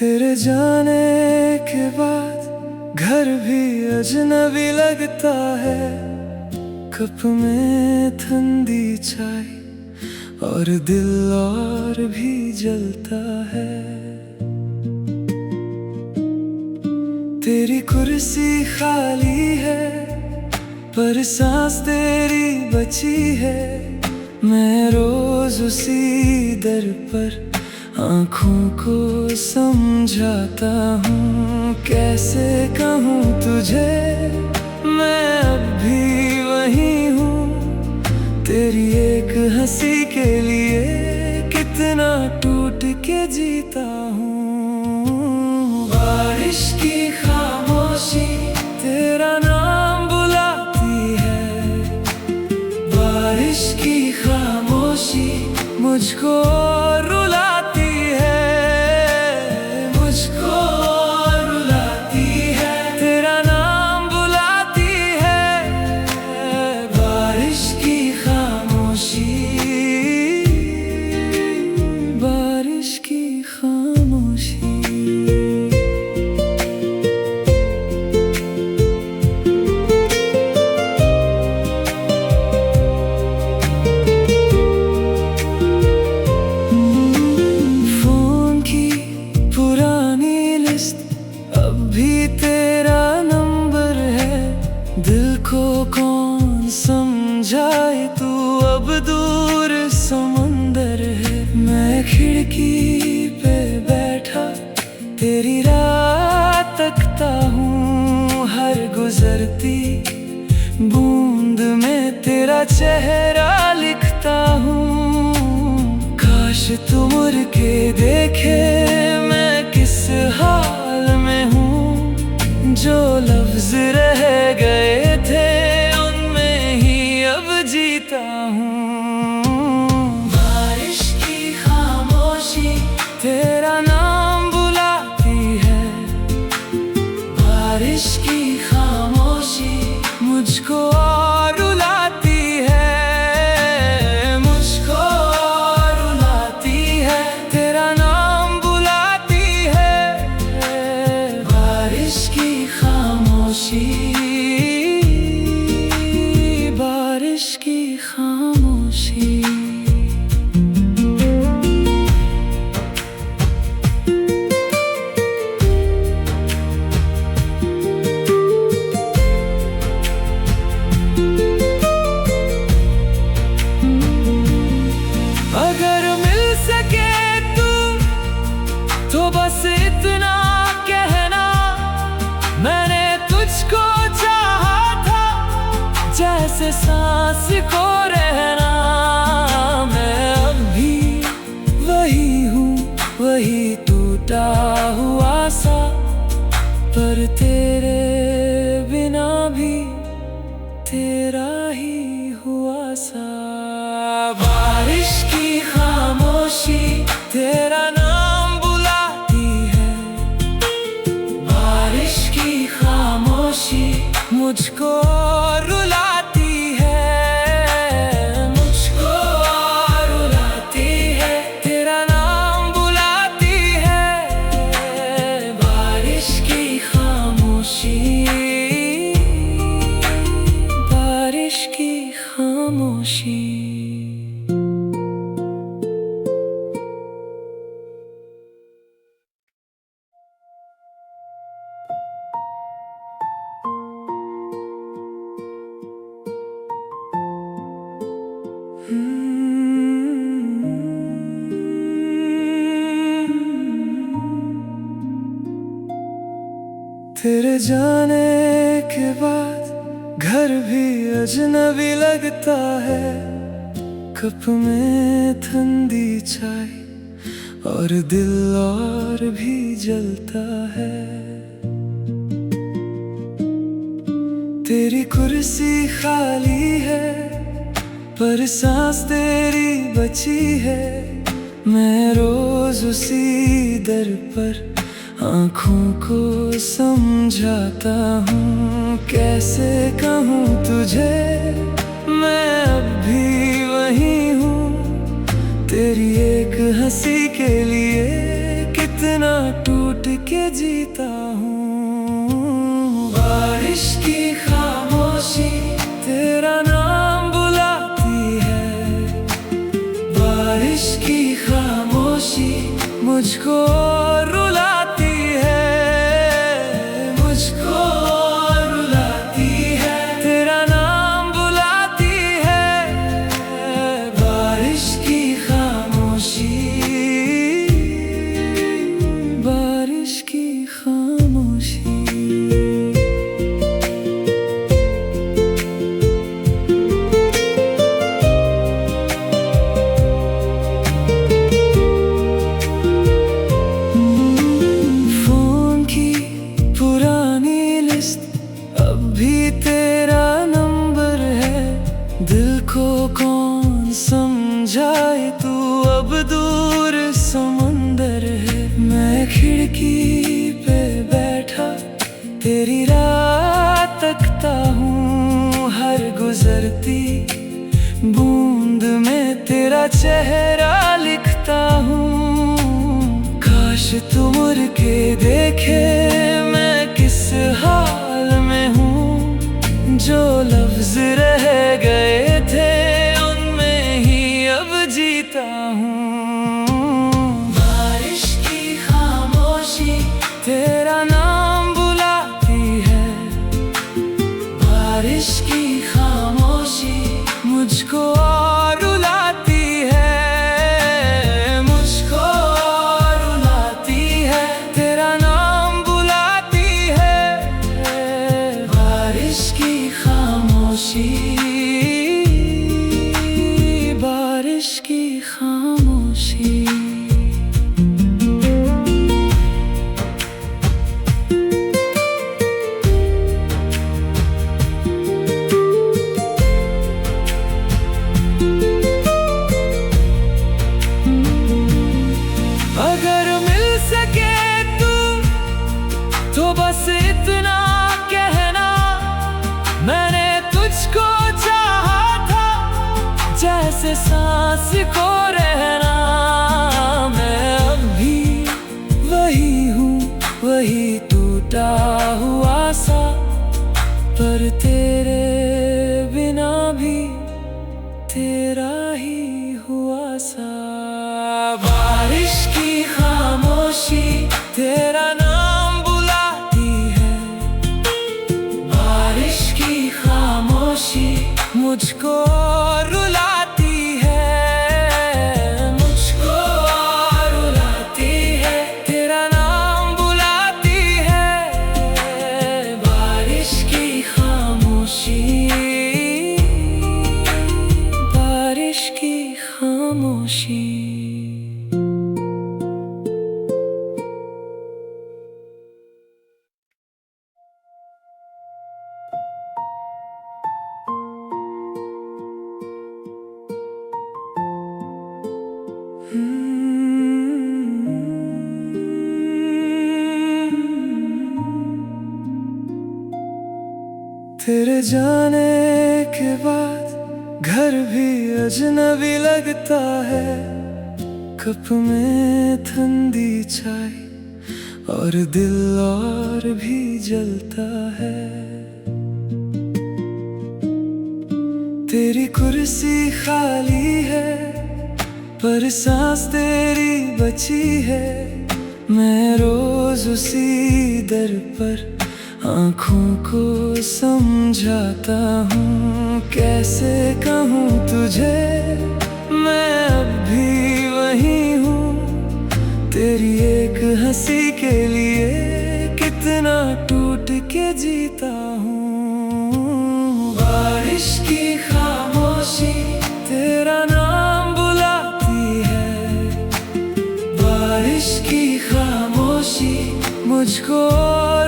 तेरे जाने के बाद घर भी अजनबी लगता है। कप में ठंडी चाय और दिल और भी जलता है। तेरी कुर्सी खाली है पर सांस तेरी बची है। मैं रोज उसी दर पर आँखों को समझाता हूँ। कैसे कहूँ तुझे मैं अब भी वही हूँ। तेरी एक हंसी के लिए कितना टूट के जीता हूँ। बारिश की खामोशी तेरा नाम बुलाती है। बारिश की खामोशी मुझको रुलाती है। मुझको रुलाती है। तेरा नाम बुलाती है। बारिश की खामोशी। बारिश की खामोशी। दिल को कौन समझाए तू अब दूर समंदर है। मैं खिड़की पे बैठा तेरी राह तकता हूँ। हर गुजरती बूंद में तेरा चेहरा लिखता हूँ। काश तू मुड़ के देखे मैं किस हाल में हूँ। जो लफ्ज रह गए थे उनमें ही अब जीता हूँ। बारिश की खामोशी तेरा नाम बुलाती है। बारिश की खामोशी मुझको रुलाती है। मुझको रुलाती है। तेरा नाम बुलाती है। बारिश की खामोशी। बारिश की खामोशी। अगर मिल सके तू तो बस इतना कहना। मैंने तुझको चाहा था जैसे सांस को रहना। मैं अब भी वही हूँ वही टूटा हुआ सा। पर तेरे बिना भी तेरा ही हुआ सा। बारिश की खामोशी तेरा नाम बुलाती है। बारिश की खामोशी मुझको रुलाती है। मुझको रुलाती है। तेरा नाम बुलाती है। बारिश की खामोशी। बारिश की खामोशी। तेरे जाने के बाद घर भी अजनबी लगता है। कप में ठंडी चाय और दिल और भी जलता है। तेरी कुर्सी खाली है पर सांस तेरी बची है। मैं रोज उसी दर पर आँखों को समझाता हूँ। कैसे कहूँ तुझे मैं अब भी वही हूँ। तेरी एक हंसी के लिए कितना कितना टूट के जीता हूँ। बारिश की खामोशी तेरा नाम बुलाती है, बारिश की खामोशी मुझको रुलाती है, मुझको रुलाती है। तेरा नाम बुलाती है, बारिश की खामोशी, बारिश की खामोशी। दिल को कौन समझाए, तू अब दूर समंदर है। मैं खिड़की पे बैठा तेरी राह तकता हूँ, हर गुजरती बूंद में तेरा चेहरा लिखता हूँ। काश तू मुड़ के देखे मैं किस हाल में हूँ, जो लफ्ज रह गए थे उनमें ही अब जीता हूँ। बारिश की खामोशी तेरा नाम बुलाती है, बारिश की खामोशी मुझको रुलाती है, मुझको रुलाती है। तेरा नाम बुलाती है, बारिश की खामोशी, बारिश की खामोशी। अगर मिल सके तो बस इतना कहना, मैंने तुझको चाहा था जैसे सांस को रहना। मैं अब भी वही हूँ, वही टूटा हुआ सा, पर तेरे बिना भी तेरा ही हुआ सा। बारिश की खामोशी तेरा नाम बुलाती है, बारिश की खामोशी मुझको रुलाती है, मुझको रुलाती है। तेरा नाम बुलाती है, बारिश की खामोशी, बारिश की खामोशी। तेरे जाने के बाद घर भी अजनबी लगता है, कप में ठंडी चाय और दिल और भी जलता है। तेरी कुर्सी खाली है पर सांस तेरी बची है, मैं रोज उसी दर पर आँखों को समझाता हूँ। कैसे कहूँ तुझे मैं अब भी वही हूँ, तेरी एक हंसी के लिए कितना टूट के जीता हूँ। बारिश की खामोशी तेरा नाम बुलाती है, बारिश की खामोशी मुझको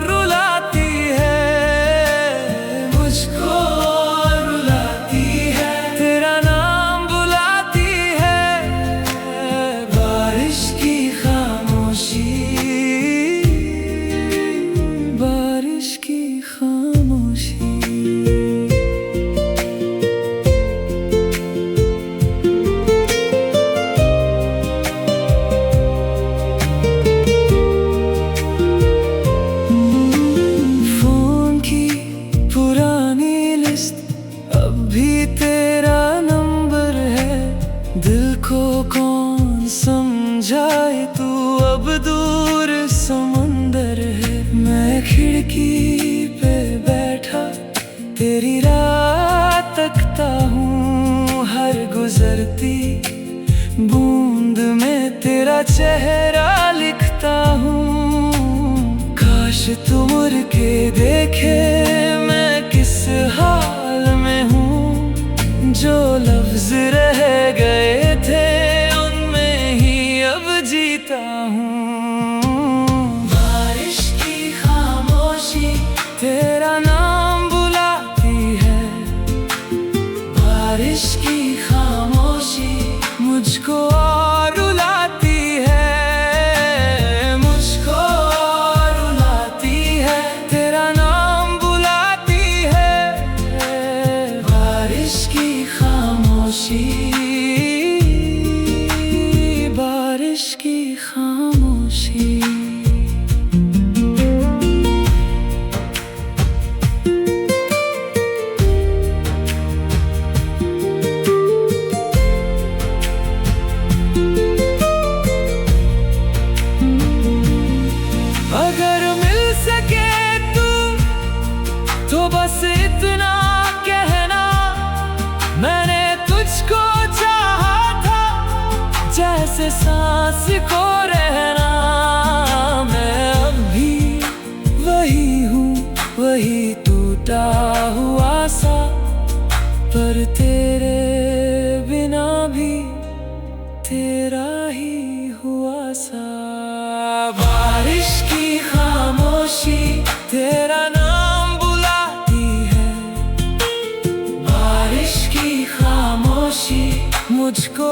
रुलाती है, मुझको रुलाती है। तेरा नाम बुलाती है, बारिश की खामोशी, बारिश की खामोशी। समझाए तू अब दूर समंदर है। मैं खिड़की पे बैठा तेरी राह तकता हूँ, हर गुजरती बूंद में तेरा चेहरा लिखता हूँ। काश तू मुड़ के देखे मैं किस हाल में हूँ, जो लफ्ज रह गए थे उनमें ही अब जीता हूँ। बारिश की खामोशी तेरा नाम बुलाती है, बारिश की खामोशी मुझको और रुलाती है, मुझको और रुलाती है। तेरा नाम बुलाती है, बारिश की खामोशी, बारिश की खामोशी। अगर मिल सके तू तो बस इतना कहना, मैंने तुझको चाहा था जैसे सांस को रहना। मैं अब भी वही हूँ, वही टूटा हुआ सा, पर तेरे बिना भी तेरा ही हुआ सा। बारिश की खामोशी तेरा नाम बुलाती है, बारिश की खामोशी मुझको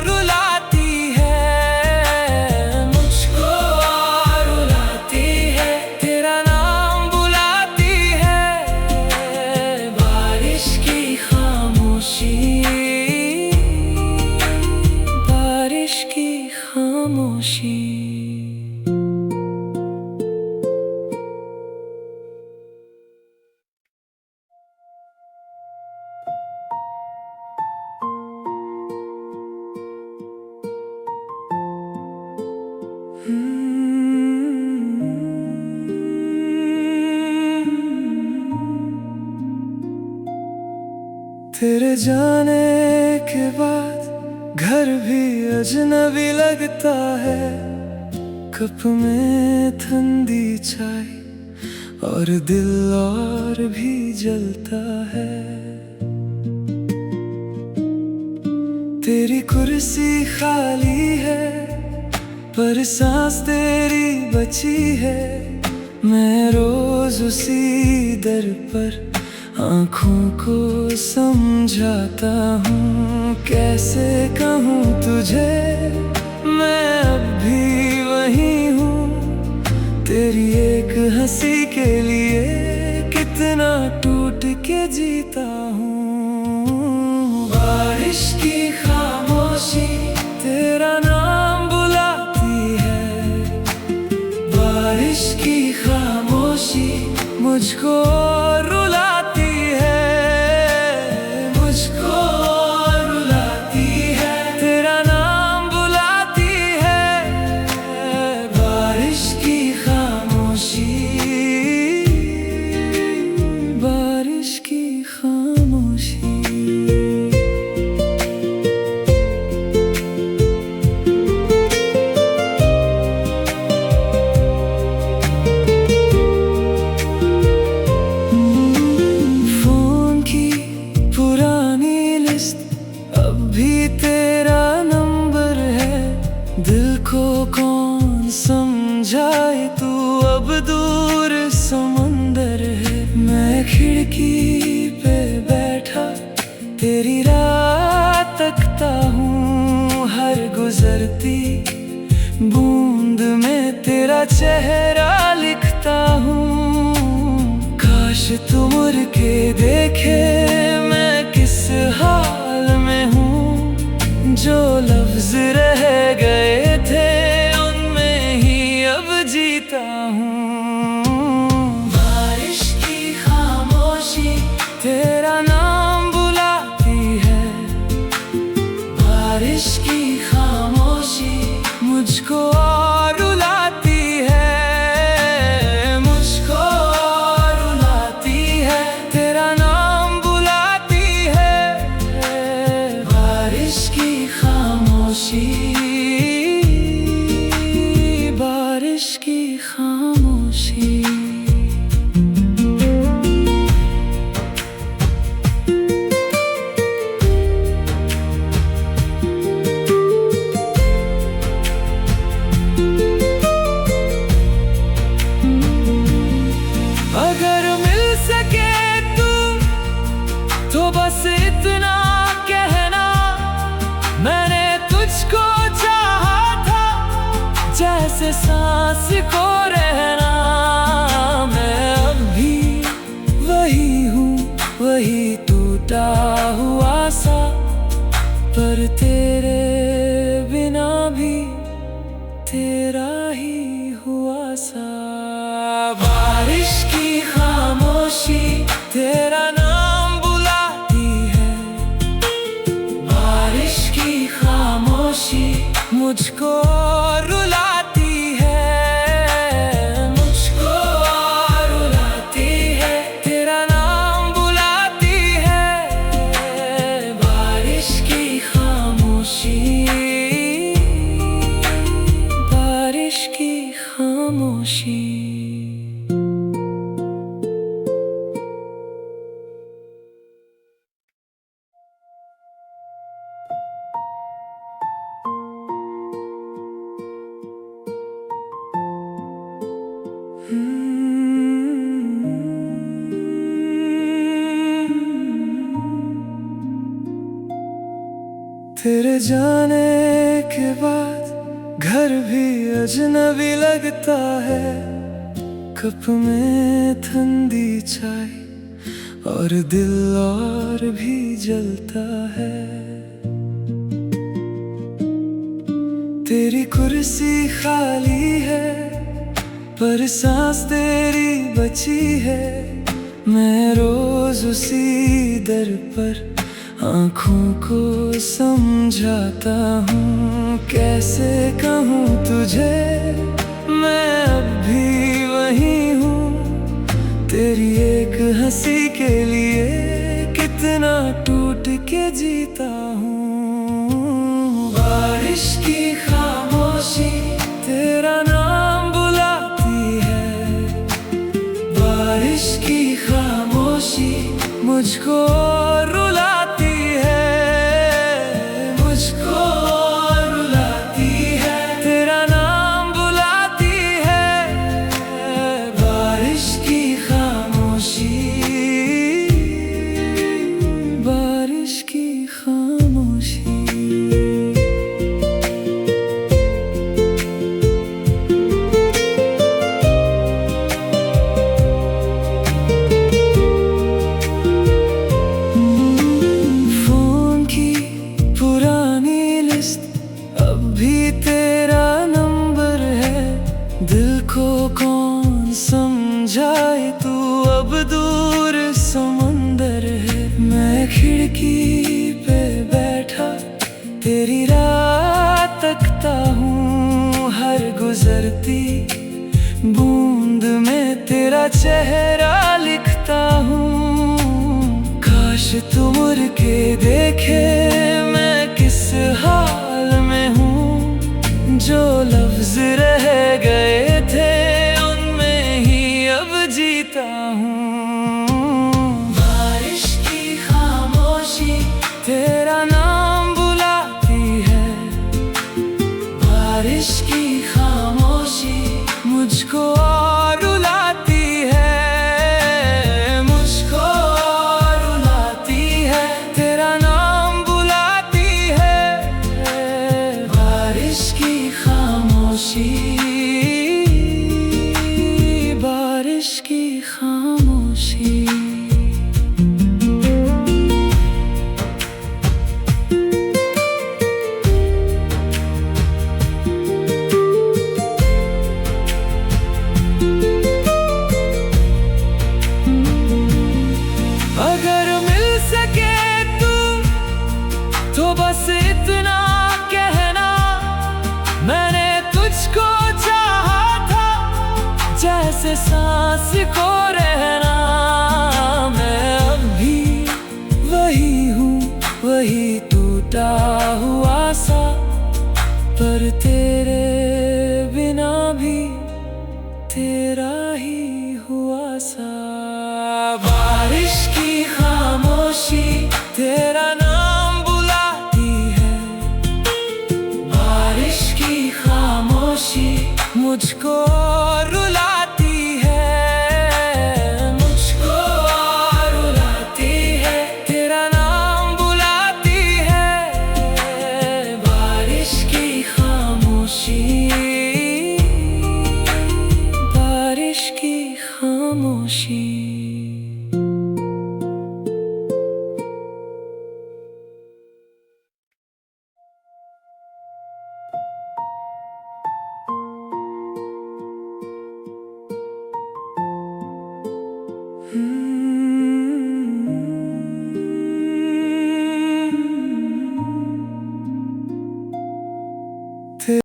रुलाती है, मुझको रुलाती है। तेरा नाम बुलाती है, बारिश की खामोशी, बारिश की खामोशी। तेरे जाने के बाद घर भी अजनबी लगता है, कप में ठंडी चाय और दिल और भी जलता है। तेरी कुर्सी खाली है पर सांस तेरी बची है, मैं रोज उसी दर पर आँखों को समझाता हूँ। कैसे कहूँ तुझे मैं अब भी वही हूँ, तेरी एक हंसी के लिए कितना टूट के जीता हूँ। बारिश की खामोशी तेरा नाम बुलाती है, बारिश की खामोशी मुझको रुलाती है, मुझको रुलाती है। तेरा नाम बुलाती है, बारिश की खामोशी, बारिश की खामोशी। दिल को कौन समझाए तू अब दूर समंदर है। मैं खिड़की पे बैठा तेरी राह तकता हूँ, हर गुजरती बूंद में तेरा चेहरा लिखता हूँ। काश तू मुड़ के देखे मैं किस हाल में हूँ, जो लफ्ज रह गए थे उनमें ही अब जीता हूँ। बारिश की खामोशी तेरा नाम बुलाती है, बारिश की खामोशी मुझको और रुलाती है, मुझको और रुलाती है। तेरा नाम बुलाती है, बारिश की खामोशी, बारिश की खामोशी। अगर मिल सके तू तो बस इतना कहना, मैंने तुझको चाहा था जैसे सांस को रहना। मैं अब भी वही हूँ, वही टूटा हुआ सा, पर तेरे बिना भी तेरा ही हुआ सा। बारिश की खामोशी तेरा नाम बुलाती है, बारिश की खामोशी मुझको रुलाती है, मुझको रुलाती है। तेरा नाम बुलाती है, बारिश की खामोशी, बारिश की खामोशी। तेरे जाने के बाद घर भी अजनबी लगता है। कप में ठंडी चाय और दिल और भी जलता है। तेरी कुर्सी खाली है पर सांस तेरी बची है। मैं रोज उसी दर पर आँखों को समझाता हूँ। कैसे कहूँ तुझे मैं अब भी वही हूँ। तेरी एक हंसी के लिए कितना टूट के जीता हूँ। बारिश की खामोशी तेरा नाम बुलाती है, बारिश की खामोशी मुझको रुलाती है, मुझको रुलाती है। तेरा नाम बुलाती है, बारिश की खामोशी, बारिश की खामोशी। दिल को कौन समझाए तू अब दूर समंदर है। मैं खिड़की पे बैठा तेरी राह तकता हूँ। हर गुजरती बूंद में तेरा चेहरा लिखता हूँ। काश तू मुड़ के देखे मैं किस हाल में हूँ। जो लफ्ज रह गए थे उनमें ही अब जीता हूँ। बारिश की खामोशी तेरा नाम बुलाती है, बारिश की खामोशी मुझको रुलाती है, मुझको रुलाती है। तेरा नाम बुलाती है, बारिश की खामोशी, बारिश की खामोशी। अगर मिल सके तू तो बस इतना कहना, मैंने से सांस को रहना। मैं अब भी वही हूँ, वही टूटा हुआ सा, पर तेरे बिना भी तेरा ही हुआ सा। बारिश की खामोशी तेरा नाम बुलाती है, बारिश की खामोशी मुझको रुला